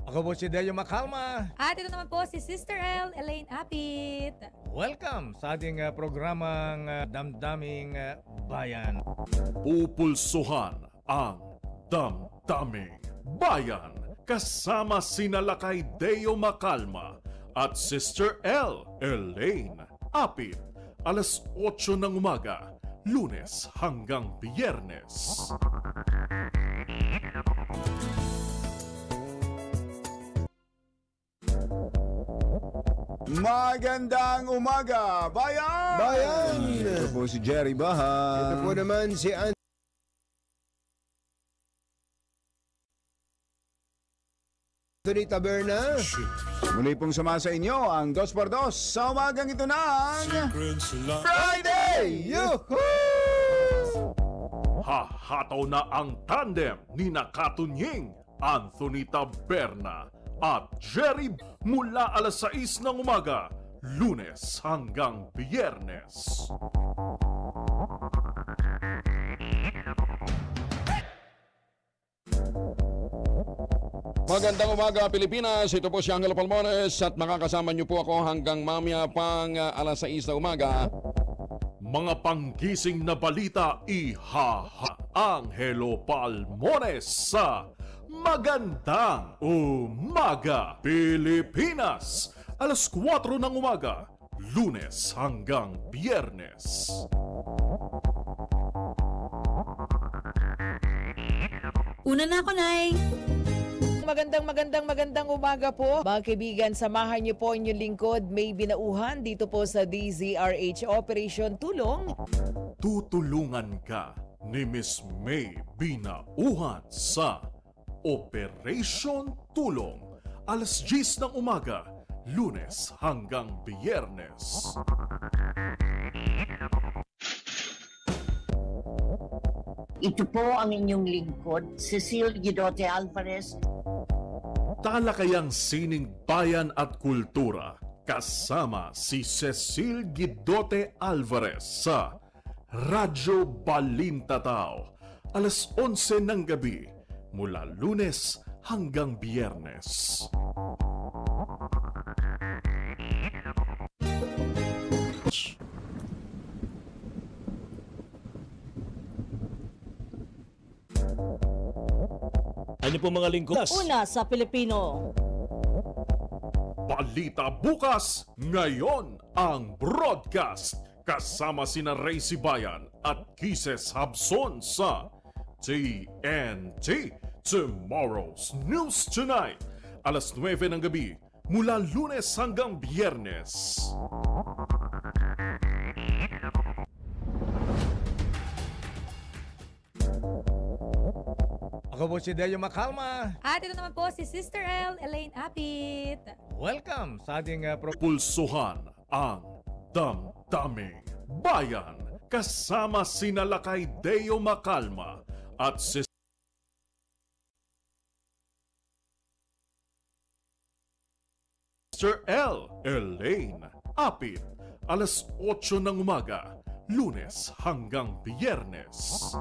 Ako po si Deo Macalma. At ito naman po si Sister L, Elaine Apit. Welcome sa ating programang Damdaming Bayan. Pupulsuhan ang Damdaming Bayan kasama sina Lakay Deo Macalma at Sister L, Elaine Apit. Alas 8 ng umaga, Lunes hanggang Biyernes. Magandang umaga, bayan! Bayan! Ito po si Jerry Baha. Ito po naman si Anthony Taberna. Muli pong sumasa inyo ang 2x2 sa umagang ito ng Friday! Yuhuu! Hahataw na ang tandem ni Nakatunying, Anthony Taberna at Jerry mula alas 6 ng umaga, Lunes hanggang Biyernes. Magandang umaga Pilipinas, ito po si Angelo Palmones at makakasama niyo po ako hanggang mamaya pang alas 6 na umaga. Mga panggising na balita, ihaha Angelo Palmones sa Magandang Umaga Pilipinas. Alas 4 ng umaga, Lunes hanggang Biyernes. Una na ako, Nay. Magandang umaga po. Mga kaibigan, samahan niyo po inyong lingkod, May Binauhan dito po sa DZRH Operation Tulong. Tutulungan ka ni Miss May Binauhan sa Operation Tulong. Alas 10 ng umaga, Lunes hanggang Biyernes. Ito po ang inyong lingkod, Cecil Guidote Alvarez. Talakayang sining bayan at kultura kasama si Cecil Guidote Alvarez sa Radyo Balintataw. Alas 11 ng gabi mula Lunes hanggang Biyernes. Ano po mga lingkod? Una sa Pilipino. Balita bukas, ngayon ang broadcast kasama sina Ray Sibayan at Kisses Habson sa TNT. Tomorrow's News Tonight, alas 9 ng gabi mula Lunes hanggang Biyernes. Ako po si Deo Macalma. At ito naman po si Sister L, Elaine Apit. Welcome sa ating Pulsuhan ang Damdaming Bayan kasama sina Lakay Deo Macalma at Sister L, Elaine Apit. Alas 8 ng umaga, Lunes hanggang Biyernes.